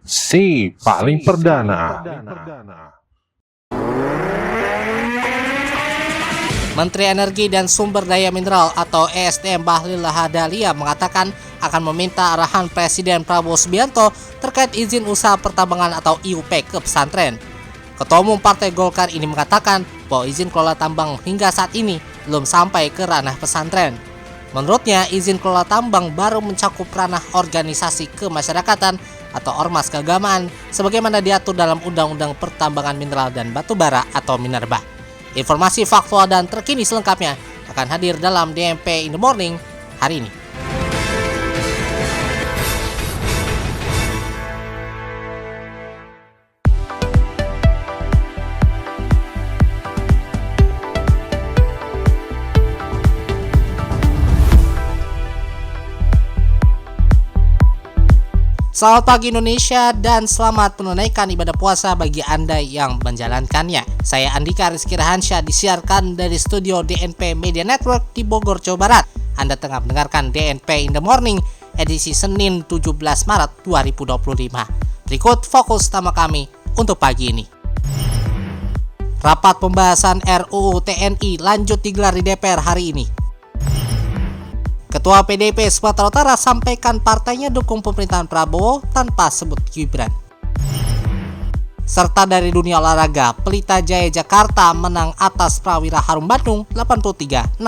Si paling perdana. Menteri Energi dan Sumber Daya Mineral atau ESDM Bahlil Lahadalia mengatakan akan meminta arahan Presiden Prabowo Subianto terkait izin usaha pertambangan atau IUP ke pesantren. Ketua Umum Partai Golkar ini mengatakan bahwa izin kelola tambang hingga saat ini belum sampai ke ranah pesantren. Menurutnya, izin kelola tambang baru mencakup ranah organisasi kemasyarakatan atau ormas keagamaan sebagaimana diatur dalam Undang-Undang Pertambangan Mineral dan Batubara atau Minerba. Informasi faktual dan terkini selengkapnya akan hadir dalam DMP in the Morning hari ini. Selamat pagi Indonesia dan selamat menunaikan ibadah puasa bagi Anda yang menjalankannya. Saya Andika Rizky Rahansyah, disiarkan dari studio DNP Media Network di Bogor, Jawa Barat. Anda tengah mendengarkan DNP in the Morning edisi Senin 17 Maret 2025. Berikut fokus utama kami untuk pagi ini. Rapat pembahasan RUU TNI lanjut digelar di DPR hari ini. Ketua PDIP Sumatera Utara sampaikan partainya dukung pemerintahan Prabowo tanpa sebut Gibran. Serta dari dunia olahraga, Pelita Jaya Jakarta menang atas Prawira Harum Bandung 83-66.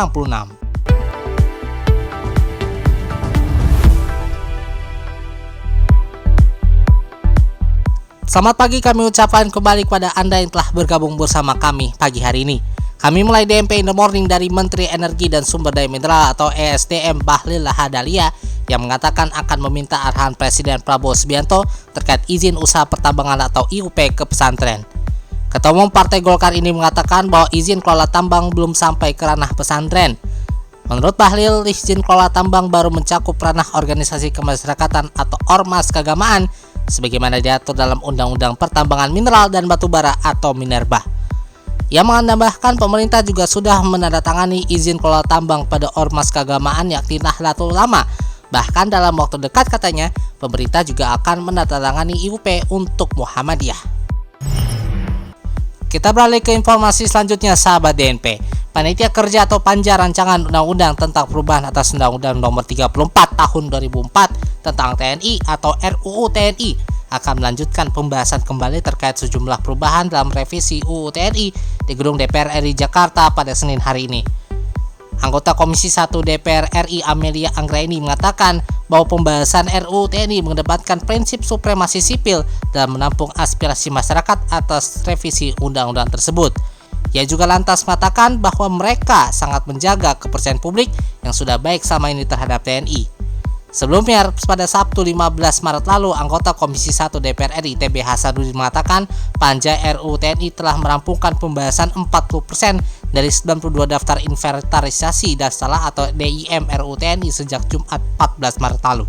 Selamat pagi kami ucapkan kembali kepada Anda yang telah bergabung bersama kami pagi hari ini. Kami mulai DMP in the Morning dari Menteri Energi dan Sumber Daya Mineral atau ESDM Bahlil Lahadalia yang mengatakan akan meminta arahan Presiden Prabowo Subianto terkait izin usaha pertambangan atau IUP ke pesantren. Ketua Umum Partai Golkar ini mengatakan bahwa izin kelola tambang belum sampai ke ranah pesantren. Menurut Bahlil, izin kelola tambang baru mencakup ranah organisasi kemasyarakatan atau ormas keagamaan sebagaimana diatur dalam Undang-Undang Pertambangan Mineral dan Batubara atau Minerba. Ia menambahkan pemerintah juga sudah menandatangani izin kelola tambang pada ormas keagamaan yakni Nahdlatul Ulama. Bahkan dalam waktu dekat katanya, pemerintah juga akan menandatangani IUP untuk Muhammadiyah. Kita beralih ke informasi selanjutnya sahabat DNP. Panitia Kerja atau Panja Rancangan Undang-Undang tentang Perubahan atas Undang-Undang Nomor 34 Tahun 2004 tentang TNI atau RUU TNI akan melanjutkan pembahasan kembali terkait sejumlah perubahan dalam revisi UU TNI di Gedung DPR RI Jakarta pada Senin hari ini. Anggota Komisi 1 DPR RI Amelia Anggraini mengatakan bahwa pembahasan RUU TNI mengedepankan prinsip supremasi sipil dalam menampung aspirasi masyarakat atas revisi undang-undang tersebut. Ia juga lantas mengatakan bahwa mereka sangat menjaga kepercayaan publik yang sudah baik selama ini terhadap TNI. Sebelumnya, pada Sabtu 15 Maret lalu, anggota Komisi 1 DPR RI TB Hasanuddin mengatakan Panja RUU TNI telah merampungkan pembahasan 40% dari 92 daftar inventarisasi dasalah atau DIM RUU TNI sejak Jumat 14 Maret lalu.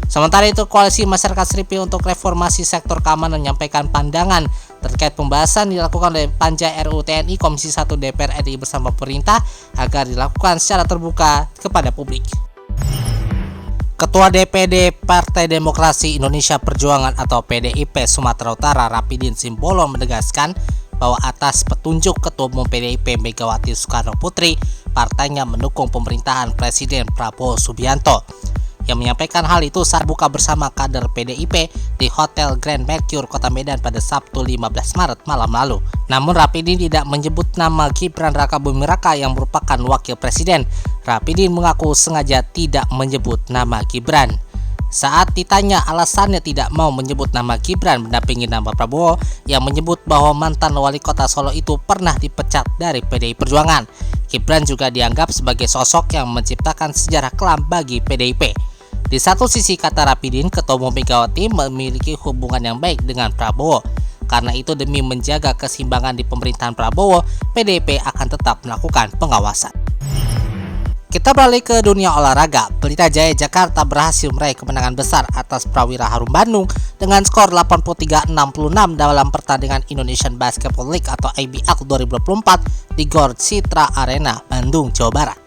Sementara itu, Koalisi Masyarakat Sipil untuk Reformasi Sektor Keamanan menyampaikan pandangan terkait pembahasan dilakukan oleh Panja RUU TNI Komisi 1 DPR RI bersama pemerintah agar dilakukan secara terbuka kepada publik. Ketua DPD Partai Demokrasi Indonesia Perjuangan atau PDIP Sumatera Utara Rapidin Simbolon menegaskan bahwa atas petunjuk Ketua Umum PDIP Megawati Soekarno Putri, partainya mendukung pemerintahan Presiden Prabowo Subianto. Yang menyampaikan hal itu saat buka bersama kader PDIP di Hotel Grand Mercure Kota Medan pada Sabtu 15 Maret malam lalu. Namun Rapidin tidak menyebut nama Gibran Rakabuming Raka yang merupakan wakil presiden. Rapidin mengaku sengaja tidak menyebut nama Gibran. Saat ditanya alasannya tidak mau menyebut nama Gibran mendampingi nama Prabowo, yang menyebut bahwa mantan wali kota Solo itu pernah dipecat dari PDI Perjuangan. Gibran juga dianggap sebagai sosok yang menciptakan sejarah kelam bagi PDIP. Di satu sisi, kata Rapidin, Ketua Umum Megawati memiliki hubungan yang baik dengan Prabowo. Karena itu demi menjaga keseimbangan di pemerintahan Prabowo, PDIP akan tetap melakukan pengawasan. Kita beralih ke dunia olahraga. Pelita Jaya Jakarta berhasil meraih kemenangan besar atas Prawira Harum Bandung dengan skor 83-66 dalam pertandingan Indonesian Basketball League atau IBL 2024 di Gor Citra Arena, Bandung, Jawa Barat.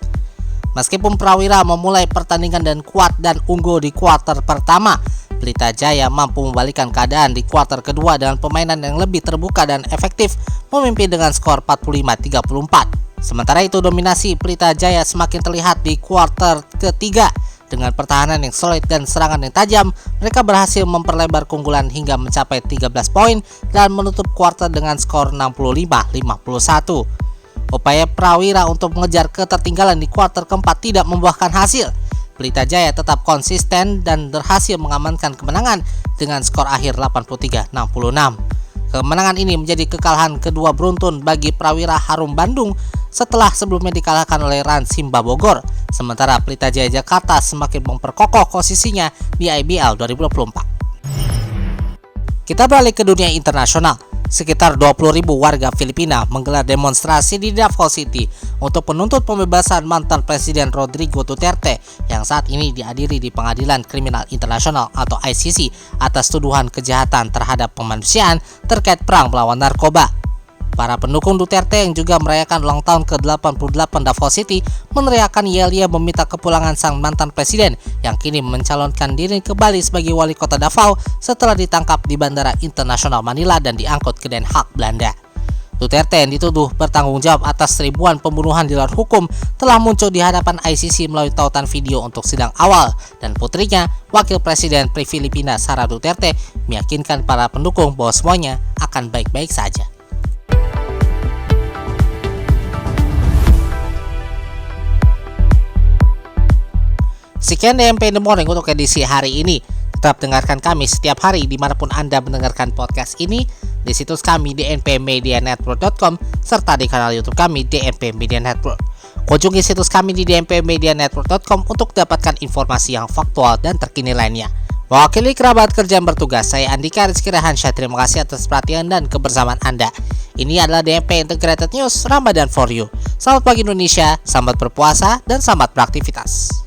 Meskipun Prawira memulai pertandingan dan kuat dan unggul di kuarter pertama, Pelita Jaya mampu membalikan keadaan di kuarter kedua dengan permainan yang lebih terbuka dan efektif, memimpin dengan skor 45-34. Sementara itu dominasi Pelita Jaya semakin terlihat di kuarter ketiga. Dengan pertahanan yang solid dan serangan yang tajam, mereka berhasil memperlebar keunggulan hingga mencapai 13 poin dan menutup kuarter dengan skor 65-51. Upaya Prawira untuk mengejar ketertinggalan di kuarter keempat tidak membuahkan hasil. Pelita Jaya tetap konsisten dan berhasil mengamankan kemenangan dengan skor akhir 83-66. Kemenangan ini menjadi kekalahan kedua beruntun bagi Prawira Harum Bandung setelah sebelumnya dikalahkan oleh Rans Simba Bogor. Sementara Pelita Jaya Jakarta semakin memperkokoh posisinya di IBL 2024. Kita beralih ke dunia internasional. Sekitar 20.000 warga Filipina menggelar demonstrasi di Davao City untuk menuntut pembebasan mantan Presiden Rodrigo Duterte yang saat ini dihadiri di Pengadilan Kriminal Internasional atau ICC atas tuduhan kejahatan terhadap kemanusiaan terkait perang melawan narkoba. Para pendukung Duterte yang juga merayakan ulang tahun ke-88 Davao City meneriakan yel-yel meminta kepulangan sang mantan presiden yang kini mencalonkan diri kembali sebagai wali kota Davao setelah ditangkap di Bandara Internasional Manila dan diangkut ke Den Haag, Belanda. Duterte yang dituduh bertanggung jawab atas ribuan pembunuhan di luar hukum telah muncul di hadapan ICC melalui tautan video untuk sidang awal, dan putrinya, Wakil Presiden Filipina Sara Duterte, meyakinkan para pendukung bahwa semuanya akan baik-baik saja. Sekian DMP in the Morning untuk edisi hari ini. Tetap dengarkan kami setiap hari dimanapun Anda mendengarkan podcast ini, di situs kami dnpmedianetwork.com serta di kanal YouTube kami DNP Media Network. Kunjungi situs kami di dnpmedianetwork.com untuk dapatkan informasi yang faktual dan terkini lainnya. Mewakili kerabat kerja yang bertugas, saya Andika Rizky Rehansyah. Terima kasih atas perhatian dan kebersamaan Anda. Ini adalah DMP Integrated News Ramadan for You. Selamat pagi Indonesia, selamat berpuasa, dan selamat beraktivitas.